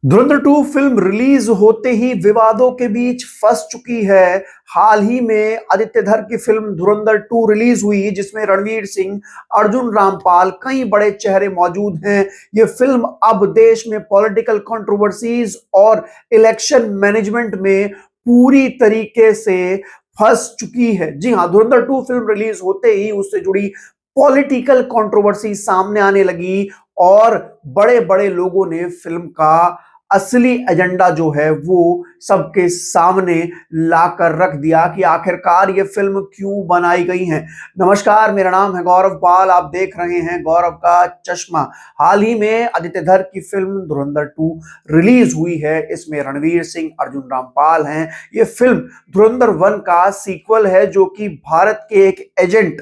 धुरंधर 2 film release होते ही विवादों के बीच फंस चुकी है। हाल ही में आदित्य धर की फिल्म धुरंधर 2 रिलीज हुई जिसमें रणवीर सिंह, अर्जुन रामपाल, कई बड़े चेहरे मौजूद हैं। ये फिल्म अब देश में पॉलिटिकल कंट्रोवर्सीज और इलेक्शन मैनेजमेंट में पूरी तरीके से फंस चुकी है। जी हां, धुरंधर 2 फिल्म रिलीज होते ही उससे जुड़ी पॉलिटिकल कंट्रोवर्सी सामने आने लगी और बड़े-बड़े लोगों ने फिल्म का असली एजेंडा जो है वो सबके सामने लाकर रख दिया कि आखिरकार ये फिल्म क्यों बनाई गई है। नमस्कार, मेरा नाम है गौरव पाल, आप देख रहे हैं गौरव का चश्मा। हाल ही में आदित्य धर की फिल्म धुरंधर 2 रिलीज हुई है। इसमें रणवीर सिंह, अर्जुन रामपाल हैं। ये फिल्म धुरंधर 1 का सीक्वल है जो कि भारत के एक एजेंट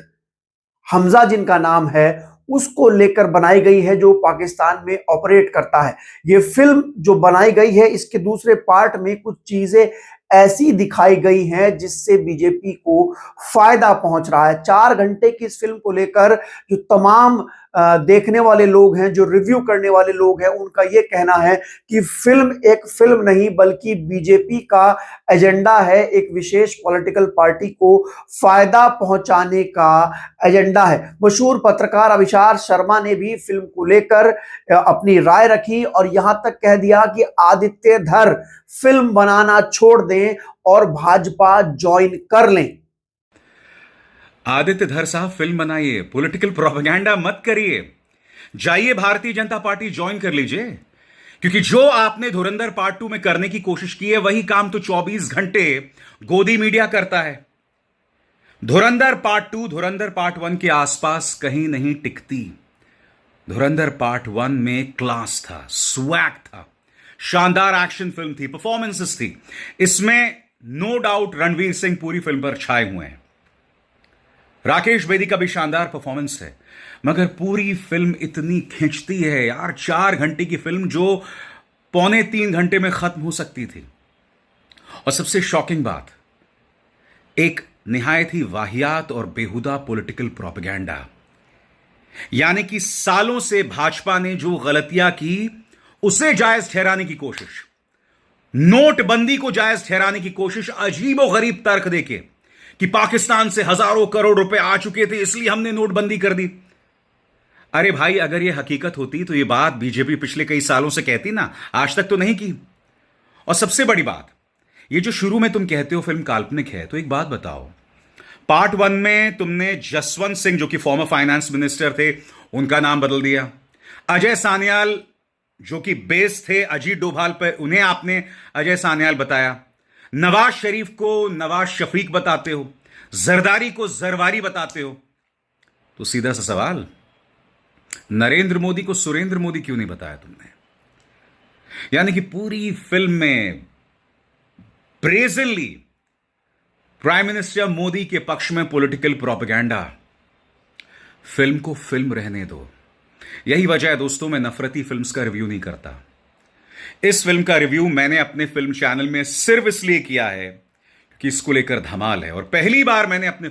हमजा जिनका नाम है उसको लेकर बनाई गई है, जो पाकिस्तान में ऑपरेट करता है। ये फिल्म जो बनाई गई है इसके दूसरे पार्ट में कुछ चीजें ऐसी दिखाई गई हैं जिससे बीजेपी को फायदा पहुंच रहा है। 4 घंटे की इस फिल्म को लेकर जो तमाम देखने वाले लोग हैं, जो रिव्यू करने वाले लोग हैं, उनका यह कहना है कि फिल्म एक फिल्म नहीं बल्कि बीजेपी का एजेंडा है, एक विशेष पॉलिटिकल पार्टी को फायदा पहुंचाने का एजेंडा है। मशहूर पत्रकार अविशार शर्मा ने भी फिल्म को लेकर अपनी राय रखी और यहां तक कह दिया कि आदित्य धर फिल्म बनाना छोड़ दें और भाजपा ज्वाइन कर लें। आदित्य धर साहब फिल्म बनाइए, पॉलिटिकल प्रोपेगेंडा मत करिए। जाइए भारतीय जनता पार्टी ज्वाइन कर लीजिए, क्योंकि जो आपने धुरंधर पार्ट 2 में करने की कोशिश की है वही काम तो 24 घंटे गोदी मीडिया करता है। धुरंधर पार्ट 2 धुरंधर पार्ट 1 के आसपास कहीं नहीं टिकती। धुरंधर पार्ट 1 में क्लास था, स्वैग था, शानदार एक्शन फिल्म थी, परफॉर्मेंसेस थी। इसमें नो डाउट रणवीर सिंह पूरी फिल्म पर छाए हुए हैं। राकेश बेदी का भी शानदार परफॉर्मेंस है, मगर पूरी फिल्म इतनी खींचती है यार। 4 घंटे की फिल्म जो पौने 3 घंटे में खत्म हो सकती थी। और सबसे शॉकिंग बात, एक निहायत ही वाहियात और बेहुदा पॉलिटिकल प्रोपेगेंडा। यानी कि सालों से भाजपा ने जो गलतियां की उसे जायज ठहराने की कोशिश, नोटबंदी को जायज ठहराने की कोशिश, अजीबो गरीब तर्क देके कि पाकिस्तान से हजारों करोड़ रुपए आ चुके थे इसलिए हमने नोटबंदी कर दी। अरे भाई, अगर यह हकीकत होती तो यह बात बीजेपी पिछले कई सालों से कहती ना, आज तक तो नहीं की। और सबसे बड़ी बात, ये जो शुरू में तुम कहते हो फिल्म काल्पनिक है, तो एक बात बताओ, पार्ट 1 में तुमने जसवंत सिंह जो कि फॉर्मर फाइनेंस मिनिस्टर थे उनका नाम बदल दिया। अजय सान्याल जो कि बेस थे अजीत डोभाल पर, उन्हें आपने अजय सान्याल बताया। नवाज शरीफ को नवाज शफीक बताते हो, जरदारी को जरवारी बताते हो। तो सीधा सा सवाल, नरेंद्र मोदी को सुरेंद्र मोदी क्यों नहीं बताया तुमने? यानी कि पूरी फिल्म में ब्रेजनली प्राइम मिनिस्टर मोदी के पक्ष में पॉलिटिकल प्रोपेगेंडा। फिल्म को फिल्म रहने दो। यही वजह है दोस्तों, मैं नफरती फिल्म्स का रिव्यू नहीं करता। इस फिल्म का रिव्यू मैंने अपने फिल्म चैनल में सिर्फ इसलिए किया है कि इसको लेकर धमाल है और पहली बार मैंने अपने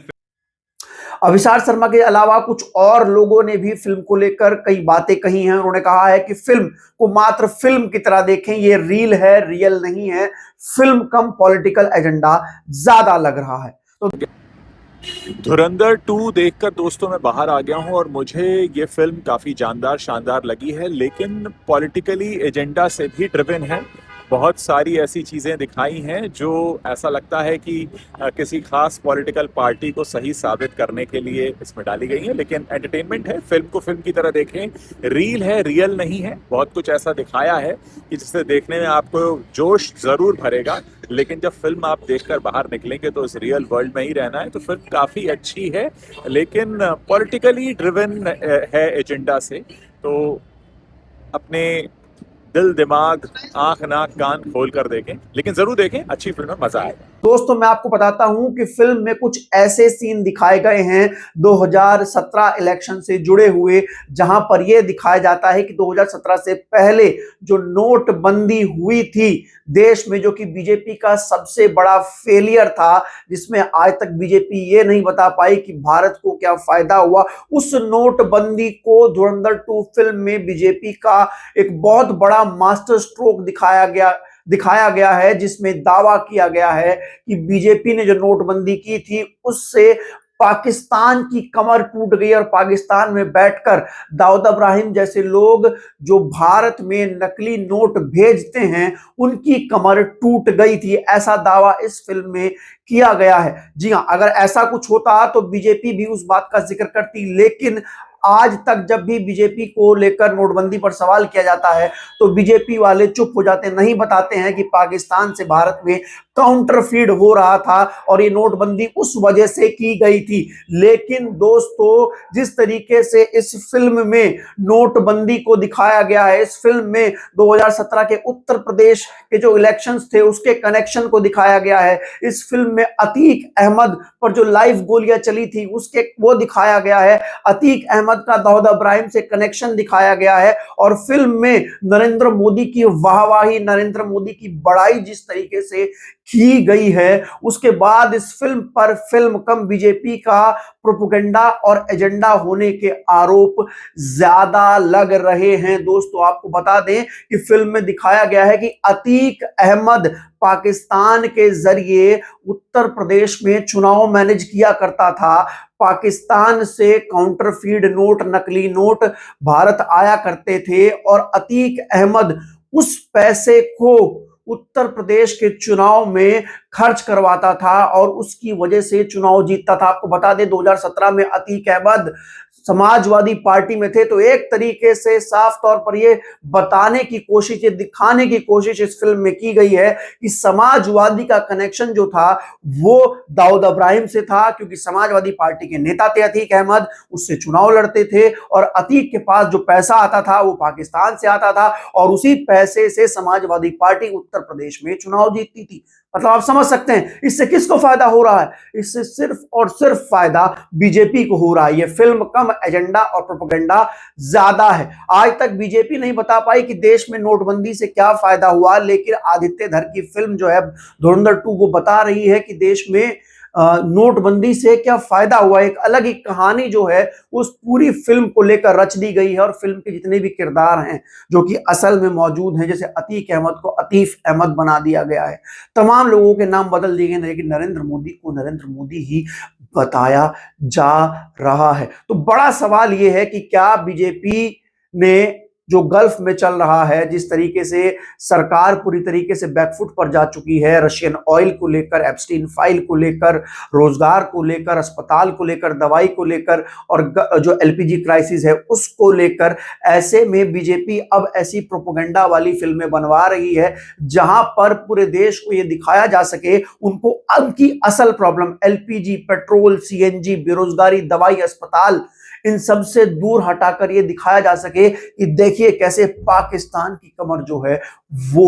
अविशार शर्मा के अलावा कुछ और लोगों ने भी फिल्म को लेकर कई बातें कही हैं। उन्होंने कहा है कि फिल्म को मात्र फिल्म की तरह देखें, ये रील है, रियल नहीं है। फिल्म कम पॉलिटिकल एजेंडा ज्यादा लग रहा है। तो धुरंधर 2 देखकर दोस्तों मैं बाहर आ गया हूं और मुझे ये फिल्म काफ़ी जानदार शानदार लगी है, लेकिन पॉलिटिकली एजेंडा से भी ड्रिवन है। बहुत सारी ऐसी चीज़ें दिखाई हैं जो ऐसा लगता है कि किसी खास पॉलिटिकल पार्टी को सही साबित करने के लिए इसमें डाली गई हैं, लेकिन एंटरटेनमेंट है। फिल्म को फिल्म की तरह देखें, रील है, रियल नहीं है। बहुत कुछ ऐसा दिखाया है कि जिसे देखने में आपको जोश ज़रूर भरेगा, लेकिन जब फिल्म आप देखकर बाहर निकलेंगे तो इस रियल वर्ल्ड में ही रहना है। तो फिल्म काफ़ी अच्छी है, लेकिन पॉलिटिकली ड्रिवन है एजेंडा से। तो अपने दिल दिमाग, आंख नाक कान खोल कर देखें, लेकिन जरूर देखें, अच्छी फिल्म है, मजा आएगा। दोस्तों मैं आपको बताता हूं कि फिल्म में कुछ ऐसे सीन दिखाए गए हैं 2017 इलेक्शन से जुड़े हुए, जहां पर यह दिखाया जाता है कि 2017 से पहले जो नोटबंदी हुई थी देश में, जो कि बीजेपी का सबसे बड़ा फेलियर था, जिसमें आज तक बीजेपी ये नहीं बता पाई कि भारत को क्या फायदा हुआ, उस नोटबंदी को धुरंधर 2 फिल्म में बीजेपी का एक बहुत बड़ा मास्टर स्ट्रोक दिखाया गया है, जिसमें दावा किया गया है कि बीजेपी ने जो नोटबंदी की थी उससे पाकिस्तान की कमर टूट गई और पाकिस्तान में बैठकर दाऊद इब्राहिम जैसे लोग जो भारत में नकली नोट भेजते हैं उनकी कमर टूट गई थी। ऐसा दावा इस फिल्म में किया गया है। जी हां, अगर ऐसा कुछ होता तो बीजेपी भी उस बात का जिक्र करती, लेकिन आज तक जब भी बीजेपी को लेकर नोटबंदी पर सवाल किया जाता है तो बीजेपी वाले चुप हो जाते, नहीं बताते हैं कि पाकिस्तान से भारत में काउंटरफीड हो रहा था और ये नोटबंदी उस वजह से की गई थी। लेकिन दोस्तों, जिस तरीके से इस फिल्म में नोटबंदी को दिखाया गया है, इस फिल्म में 2017 के उत्तर प्रदेश के जो इलेक्शंस थे उसके कनेक्शन को दिखाया गया है, इस फिल्म में अतीक अहमद पर जो लाइव गोलियां चली थी उसके वो दिखाया गया है, अतीक अहमद का दाऊद इब्राहिम से कनेक्शन दिखाया गया है, और फिल्म में नरेंद्र मोदी की वाहवाही, नरेंद्र मोदी की बड़ाई जिस तरीके से की गई है, उसके बाद इस फिल्म पर फिल्म कम बीजेपी का प्रोपेगेंडा और एजेंडा होने के आरोप ज्यादा लग रहे हैं। दोस्तों आपको बता दें कि फिल्म में दिखाया गया है कि अतीक अहमद पाकिस्तान के जरिए उत्तर प्रदेश में चुनाव मैनेज किया करता था। पाकिस्तान से काउंटरफीड नोट, नकली नोट भारत आया करते थे और अतीक अहमद उस पैसे को उत्तर प्रदेश के चुनाव में खर्च करवाता था और उसकी वजह से चुनाव जीतता था। आपको बता दें 2017 में अतीक अहमद समाजवादी पार्टी में थे, तो एक तरीके से साफ तौर पर यह बताने की कोशिश, ये दिखाने की कोशिश इस फिल्म में की गई है कि समाजवादी का कनेक्शन जो था वो दाऊद इब्राहिम से था, क्योंकि समाजवादी पार्टी के नेता थे अतीक अहमद, उससे चुनाव लड़ते थे और अतीक के पास जो पैसा आता था वो पाकिस्तान से आता था और उसी पैसे से समाजवादी पार्टी उत्तर प्रदेश में चुनाव जीतती थी। मतलब आप समझ सकते हैं इससे किसको फायदा हो रहा है, इससे सिर्फ और सिर्फ फायदा बीजेपी को हो रहा है। ये फिल्म कम, एजेंडा और प्रोपेगेंडा ज्यादा है। आज तक बीजेपी नहीं बता पाई कि देश में नोटबंदी से क्या फायदा हुआ, लेकिन आदित्य धर की फिल्म जो है धुरंधर 2 वो बता रही है कि देश में नोटबंदी से क्या फायदा हुआ। एक अलग ही कहानी जो है उस पूरी फिल्म को लेकर रच दी गई है और फिल्म के जितने भी किरदार हैं जो कि असल में मौजूद हैं, जैसे अतीक अहमद को अतीफ अहमद बना दिया गया है, तमाम लोगों के नाम बदल दिए गए, लेकिन नरेंद्र मोदी को नरेंद्र मोदी ही बताया जा रहा है। तो बड़ा सवाल यह है कि क्या बीजेपी ने जो गल्फ में चल रहा है, जिस तरीके से सरकार पूरी तरीके से बैकफुट पर जा चुकी है, रशियन ऑयल को लेकर, एप्स्टीन फाइल को लेकर, रोजगार को लेकर, अस्पताल को लेकर, दवाई को लेकर और जो एलपीजी क्राइसिस है उसको लेकर, ऐसे में बीजेपी अब ऐसी प्रोपेगेंडा वाली फिल्में बनवा रही है जहां पर पूरे देश को यह दिखाया जा सके उनको उनकी असल प्रॉब्लम एलपीजी, पेट्रोल, सीएनजी, बेरोजगारी, दवाई, अस्पताल, इन सब से दूर हटाकर यह दिखाया जा सके कि देखिए कैसे पाकिस्तान की कमर जो है वो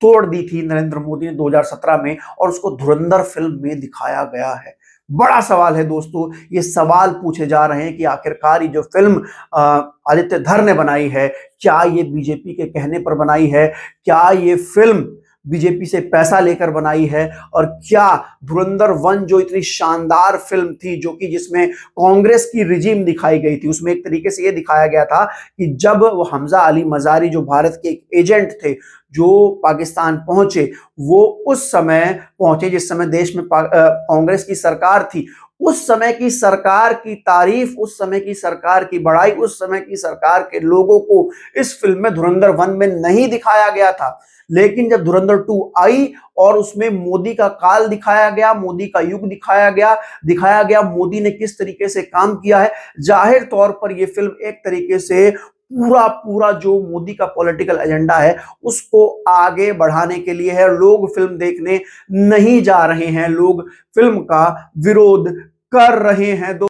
तोड़ दी थी नरेंद्र मोदी ने 2017 में, और उसको धुरंधर फिल्म में दिखाया गया है। बड़ा सवाल है दोस्तों, ये सवाल पूछे जा रहे हैं कि आखिरकार ये जो फिल्म आदित्य धर ने बनाई है, क्या ये बीजेपी के कहने पर बनाई है, क्या ये फिल्म बीजेपी से पैसा लेकर बनाई है, और क्या धुरंधर 1 जो इतनी शानदार फिल्म थी, जो कि जिसमें कांग्रेस की रिजीम दिखाई गई थी, उसमें एक तरीके से यह दिखाया गया था कि जब वो हमजा अली मजारी जो भारत के एक एजेंट थे जो पाकिस्तान पहुंचे, वो उस समय पहुंचे जिस समय देश में कांग्रेस की सरकार थी, उस समय की सरकार की तारीफ, उस समय की सरकार की बड़ाई, उस समय की सरकार के लोगों को इस फिल्म में धुरंधर 1 में नहीं दिखाया गया था। लेकिन जब धुरंधर 2 आई और उसमें मोदी का काल दिखाया गया, मोदी का युग दिखाया गया मोदी ने किस तरीके से काम किया है, जाहिर तौर पर यह फिल्म एक तरीके से पूरा जो मोदी का पॉलिटिकल एजेंडा है उसको आगे बढ़ाने के लिए है। लोग फिल्म देखने नहीं जा रहे हैं, लोग फिल्म का विरोध कर रहे हैं।